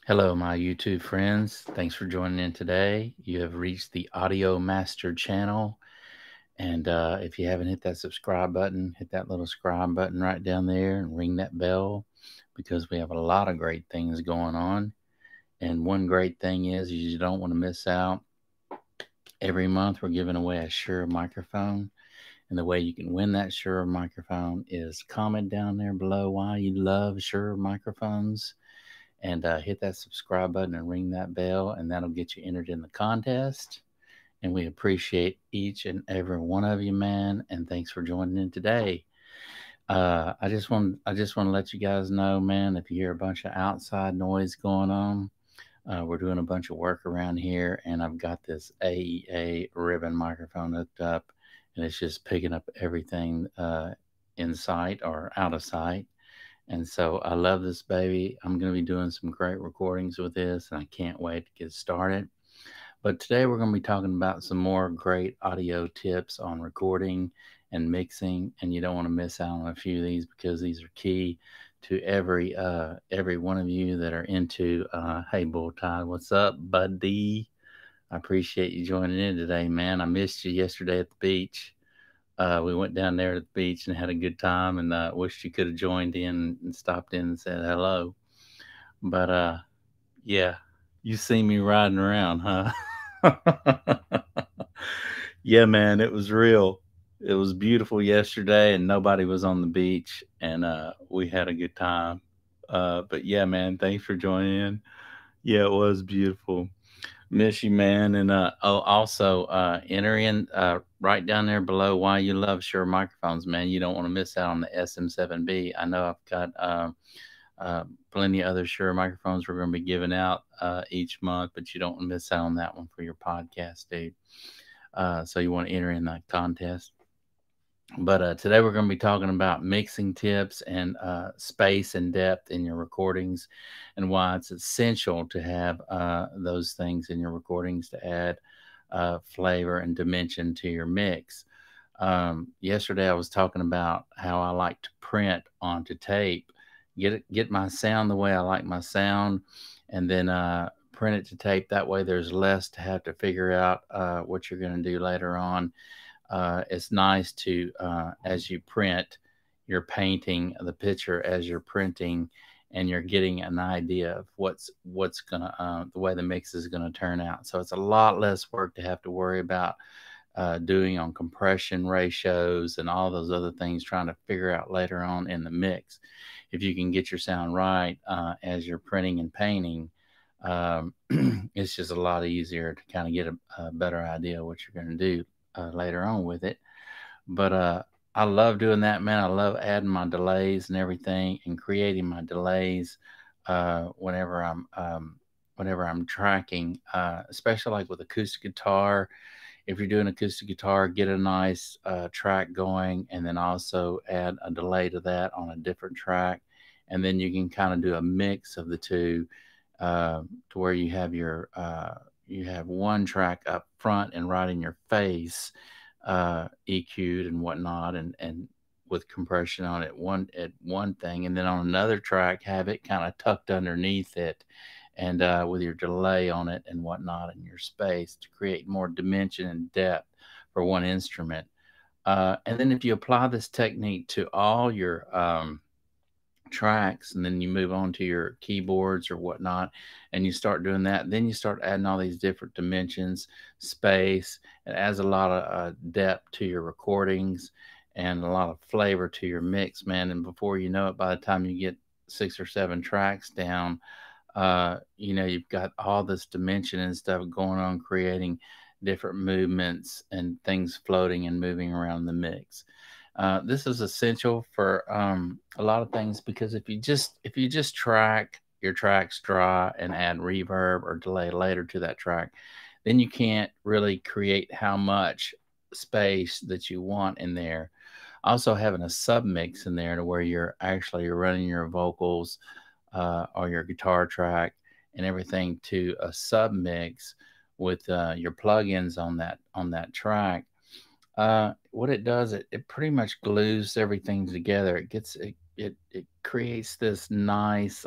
Hello, my YouTube friends. Thanks for joining in today. You have reached the Audio Master channel. And if you haven't hit that subscribe button, hit that little subscribe button right down there and ring that bell because we have a lot of great things going on. And one great thing is you don't want to miss out. Every month, we're giving away a Shure microphone. And the way you can win that Shure microphone is comment down there below why you love Shure microphones and hit that subscribe button and ring that bell, and that'll get you entered in the contest. And we appreciate each and every one of you, man. And thanks for joining in today. I just want to let you guys know, man. If you hear a bunch of outside noise going on, we're doing a bunch of work around here, and I've got this AEA ribbon microphone hooked up, and it's just picking up everything in sight or out of sight. And so I love this baby. I'm going to be doing some great recordings with this, and I can't wait to get started. But today we're going to be talking about some more great audio tips on recording and mixing, and you don't want to miss out on a few of these because these are key to every one of you that are into hey Bull Tide, what's up, buddy? I appreciate you joining in today, man. I missed you yesterday at the beach. We went down there to the beach and had a good time, and wished you could have joined in and stopped in and said hello. But yeah, you see me riding around, huh? Yeah, man, it was real. It was beautiful yesterday, and nobody was on the beach, and we had a good time. But yeah, man, thanks for joining in. Yeah, it was beautiful. Miss you, man. And also enter in right down there below why you love Shure microphones, man. You don't want to miss out on the SM7B. I know I've got plenty of other Shure microphones we're going to be giving out each month, but you don't want to miss out on that one for your podcast, dude. So you want to enter in that contest. But today we're going to be talking about mixing tips and space and depth in your recordings, and why it's essential to have those things in your recordings to add flavor and dimension to your mix. Yesterday I was talking about how I like to print onto tape, get my sound the way I like my sound, and then print it to tape. That way, there's less to have to figure out what you're going to do later on. It's nice to, as you print, you're painting the picture as you're printing, and you're getting an idea of what's gonna the way the mix is gonna turn out. So it's a lot less work to have to worry about doing on compression ratios and all those other things, trying to figure out later on in the mix. If you can get your sound right as you're printing and painting, um, it's just a lot easier to kind of get a better idea of what you're going to do later on with it. But I love doing that, man. I love adding my delays and everything, and creating my delays whenever I'm tracking, especially like with acoustic guitar. If you're doing acoustic guitar, get a nice track going, and then also add a delay to that on a different track, and then you can kind of do a mix of the two, to where you have one track up front and right in your face, EQ'd and whatnot, and with compression on it one thing, and then on another track have it kind of tucked underneath it, and with your delay on it and whatnot, and your space to create more dimension and depth for one instrument. And then if you apply this technique to all your tracks, and then you move on to your keyboards or whatnot, and you start doing that, then you start adding all these different dimensions, space. It adds a lot of depth to your recordings and a lot of flavor to your mix, man. And before you know it, by the time you get 6 or 7 tracks down, you've got all this dimension and stuff going on, creating different movements and things floating and moving around the mix. This is essential for a lot of things, because if you just track your tracks dry and add reverb or delay later to that track, then you can't really create how much space that you want in there. Also, having a sub mix in there to where you're running your vocals or your guitar track and everything to a sub mix with your plugins on that track. What it does, it pretty much glues everything together. It creates this nice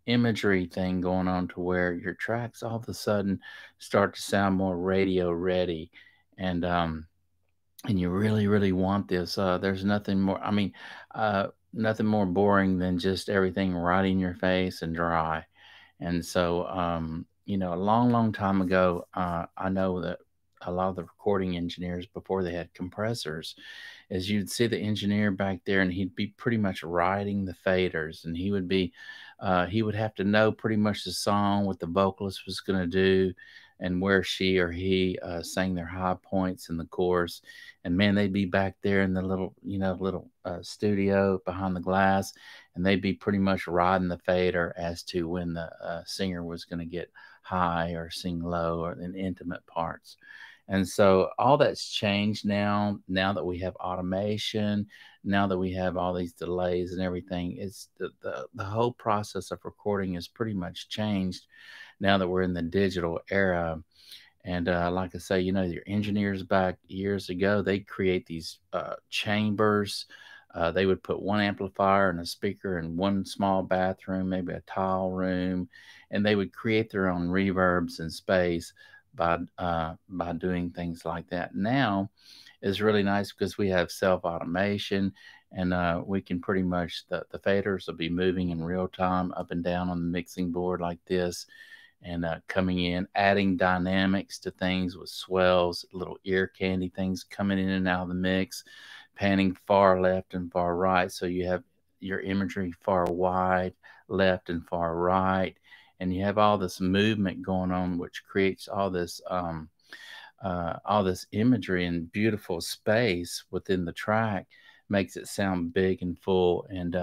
imagery thing going on to where your tracks all of a sudden start to sound more radio ready, and and you really really want this. There's nothing more. I mean, nothing more boring than just everything right in your face and dry. And so, a long, long time ago, I know that a lot of the recording engineers before they had compressors, is you'd see the engineer back there and he'd be pretty much writing the faders, and he would have to know pretty much the song, what the vocalist was going to do, and where she or he sang their high points in the chorus. And man, they'd be back there in the little studio behind the glass, and they'd be pretty much riding the fader as to when the singer was going to get high or sing low or in intimate parts. And so all that's changed now. Now that we have automation, now that we have all these delays and everything, it's the whole process of recording is pretty much changed now that we're in the digital era. And like I say, your engineers back years ago, they create these chambers. They would put one amplifier and a speaker in one small bathroom, maybe a tile room, and they would create their own reverbs and space by doing things like that. Now is really nice because we have self automation, and we can pretty much the faders will be moving in real time up and down on the mixing board like this, and coming in, adding dynamics to things with swells, little ear candy things coming in and out of the mix, panning far left and far right. So you have your imagery far wide, left and far right. And you have all this movement going on, which creates all this imagery and beautiful space within the track, makes it sound big and full, and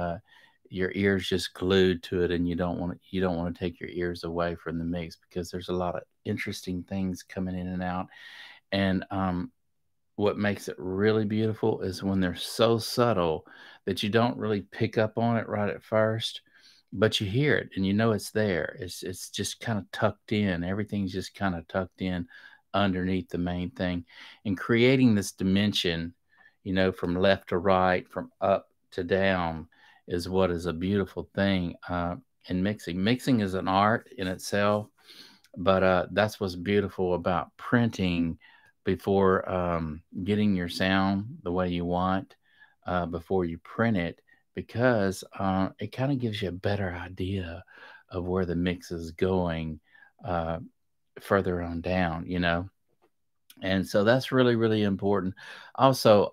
your ears just glued to it, and you don't want to take your ears away from the mix because there's a lot of interesting things coming in and out. And what makes it really beautiful is when they're so subtle that you don't really pick up on it right at first, but you hear it and you know it's there. It's just kind of tucked in. Everything's just kind of tucked in underneath the main thing, and creating this dimension, from left to right, from up to down, is what is a beautiful thing. In mixing, mixing is an art in itself, but that's what's beautiful about printing before getting your sound the way you want, before you print it, because it kind of gives you a better idea of where the mix is going uh, further on down. And so that's really, really important. Also,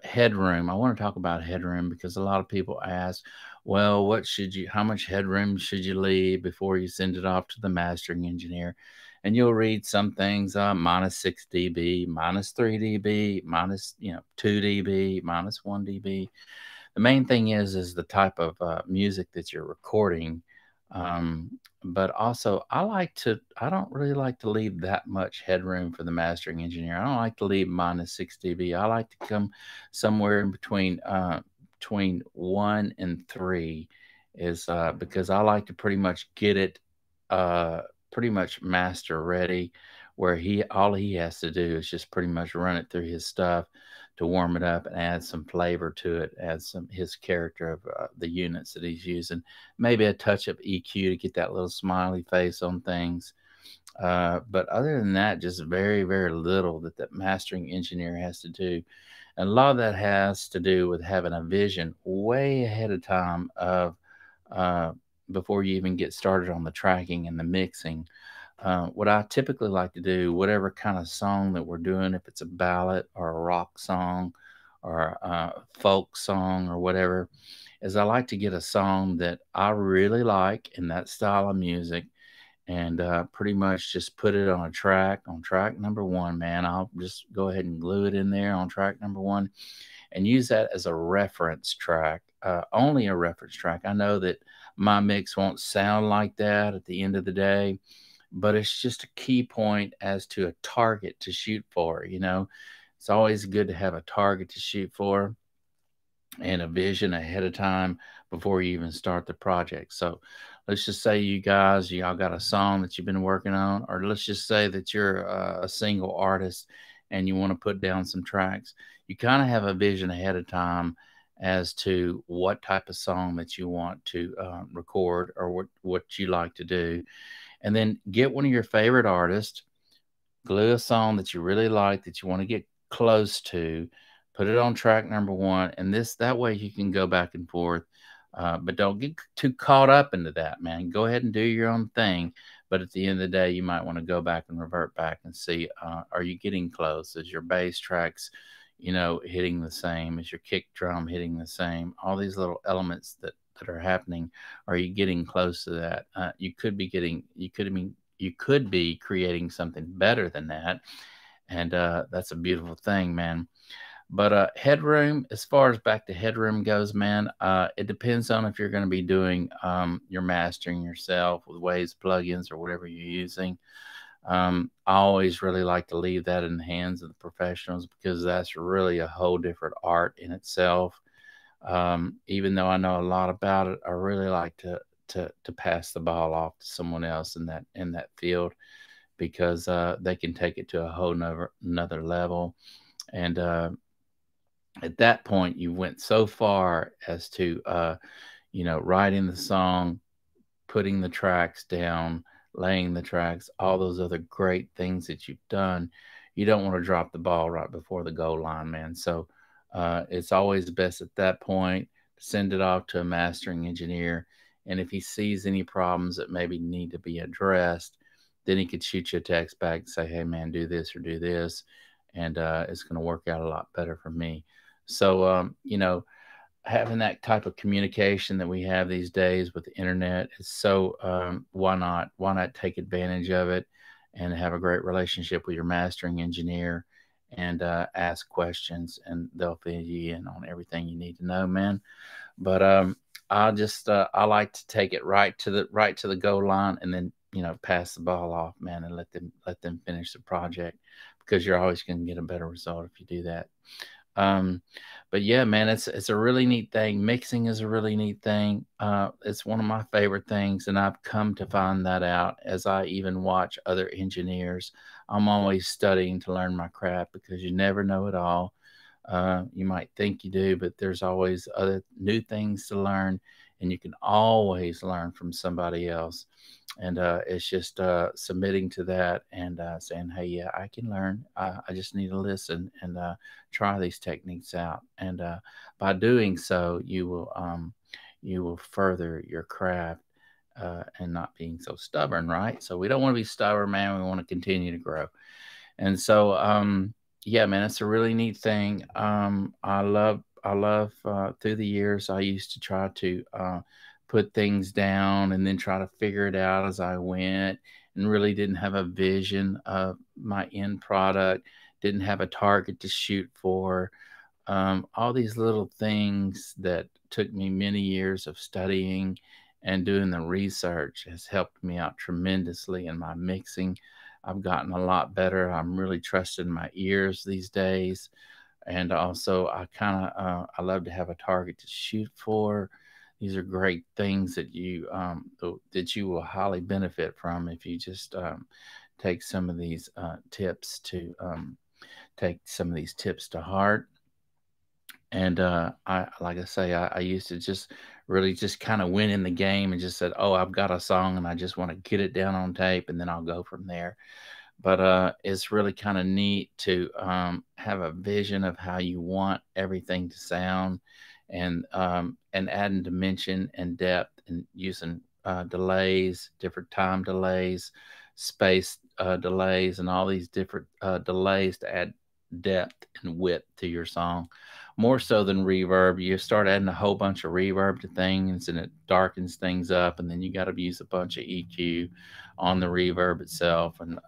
headroom. I want to talk about headroom because a lot of people ask, well, how much headroom should you leave before you send it off to the mastering engineer? And you'll read some things, minus 6 dB, minus 3 dB, minus, 2 dB, minus 1 dB. The main thing is the type of music that you're recording. But also, I don't really like to leave that much headroom for the mastering engineer. I don't like to leave minus 6 dB. I like to come somewhere in between 1 and 3, is because I like to pretty much get it uh, pretty much master ready, where all he has to do is just pretty much run it through his stuff to warm it up and add some flavor to it, add some his character of the units that he's using, maybe a touch of EQ to get that little smiley face on things. But other than that, just very, very little that the mastering engineer has to do. And a lot of that has to do with having a vision way ahead of time of uh, before you even get started on the tracking and the mixing. What I typically like to do, whatever kind of song that we're doing, if it's a ballad or a rock song or a folk song or whatever, is I like to get a song that I really like in that style of music, and pretty much just put it on track number one, man. I'll just go ahead and glue it in there on track number one and use that as a reference track, only a reference track. I know that my mix won't sound like that at the end of the day, but it's just a key point as to a target to shoot for. It's always good to have a target to shoot for and a vision ahead of time before you even start the project. So let's just say y'all got a song that you've been working on, or let's just say that you're a single artist and you want to put down some tracks. You kind of have a vision ahead of time as to what type of song that you want to record, or what you like to do. And then get one of your favorite artists, glue a song that you really like, that you want to get close to, put it on track number one, and this that way you can go back and forth. But don't get too caught up into that, man. Go ahead and do your own thing. But at the end of the day, you might want to go back and revert back and see, are you getting close? Is your bass tracks, hitting the same? Is your kick drum hitting the same? All these little elements that are happening, are you getting close to that? You could be creating something better than that, and that's a beautiful thing, man. But headroom, as far as back to headroom goes, man, it depends on if you're going to be doing your mastering yourself with Waves plugins or whatever you're using. I always really like to leave that in the hands of the professionals, because that's really a whole different art in itself. Even though I know a lot about it, I really like to pass the ball off to someone else in that field, because they can take it to a whole another level. And at that point, you went so far as to writing the song, putting the tracks down, laying the tracks, all those other great things that you've done. You don't want to drop the ball right before the goal line, man. So it's always best at that point to send it off to a mastering engineer. And if he sees any problems that maybe need to be addressed, then he could shoot you a text back and say, hey, man, do this or do this. And it's going to work out a lot better for me. So, having that type of communication that we have these days with the internet is so, why not take advantage of it and have a great relationship with your mastering engineer, and ask questions, and they'll fill you in on everything you need to know, man. But I like to take it right to the goal line, and then pass the ball off, man, and let them finish the project, because you're always going to get a better result if you do that. Um, but yeah, man, it's a really neat thing. Mixing is a really neat thing. It's one of my favorite things, and I've come to find that out as I even watch other engineers. I'm always studying to learn my craft, because you never know it all. You might think you do, but there's always other new things to learn, and you can always learn from somebody else. And it's just submitting to that, and saying, hey, yeah, I can learn. I just need to listen and try these techniques out. And by doing so, you will further your craft, and not being so stubborn, right? So we don't want to be stubborn, man. We want to continue to grow. And so, yeah, man, it's a really neat thing. I love through the years, I used to try to put things down and then try to figure it out as I went, and really didn't have a vision of my end product, didn't have a target to shoot for. All these little things that took me many years of studying and doing the research has helped me out tremendously in my mixing. I've gotten a lot better. I'm really trusting my ears these days. And also, I love to have a target to shoot for. These are great things that you will highly benefit from if you just take some of these tips to take some of these tips to heart. And I like I say, I used to just really just kind of went in the game and just said, "Oh, I've got a song and I just want to get it down on tape, and then I'll go from there." But it's really kind of neat to have a vision of how you want everything to sound, and adding dimension and depth, and using delays, different time delays, space delays, and all these different delays to add depth and width to your song. More so than reverb, you start adding a whole bunch of reverb to things, and it darkens things up, and then you got to use a bunch of EQ on the reverb itself. And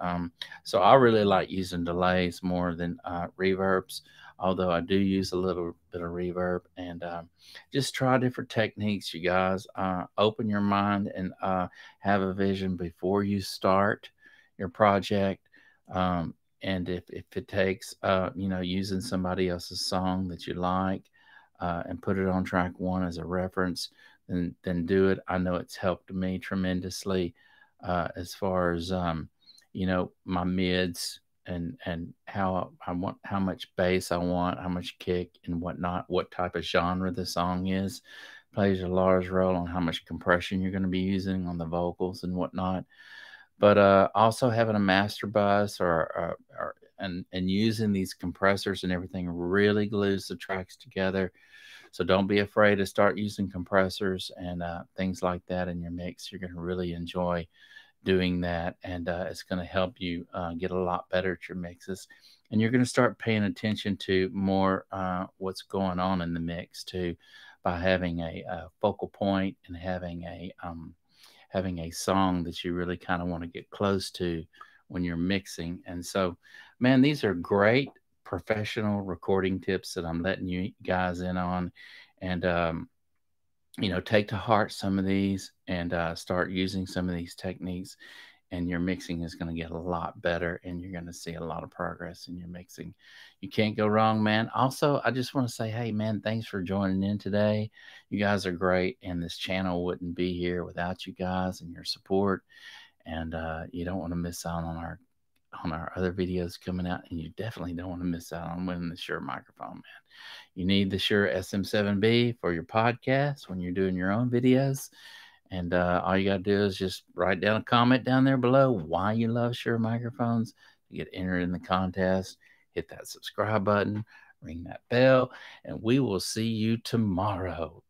so I really like using delays more than reverbs, although I do use a little bit of reverb. And just try different techniques, you guys. Open your mind, and have a vision before you start your project. And if it takes, using somebody else's song that you like, and put it on track one as a reference, then do it. I know it's helped me tremendously, as far as my mids and how I want, how much bass I want, how much kick and whatnot, what type of genre the song is, plays a large role on how much compression you're going to be using on the vocals and whatnot. But also having a master bus and using these compressors and everything really glues the tracks together. So don't be afraid to start using compressors and things like that in your mix. You're going to really enjoy doing that, and it's going to help you get a lot better at your mixes. And you're going to start paying attention to more what's going on in the mix too, by having a focal point and having a song that you really kind of want to get close to when you're mixing. And so, man, these are great professional recording tips that I'm letting you guys in on. And take to heart some of these and start using some of these techniques, and your mixing is going to get a lot better, and you're going to see a lot of progress in your mixing. You can't go wrong, man. Also, I just want to say, hey, man, thanks for joining in today. You guys are great, and this channel wouldn't be here without you guys and your support. And you don't want to miss out on our other videos coming out, and you definitely don't want to miss out on winning the Shure microphone, man. You need the Shure SM7B for your podcast when you're doing your own videos. And all you got to do is just write down a comment down there below why you love Shure microphones to get entered in the contest. Hit that subscribe button, ring that bell, and we will see you tomorrow.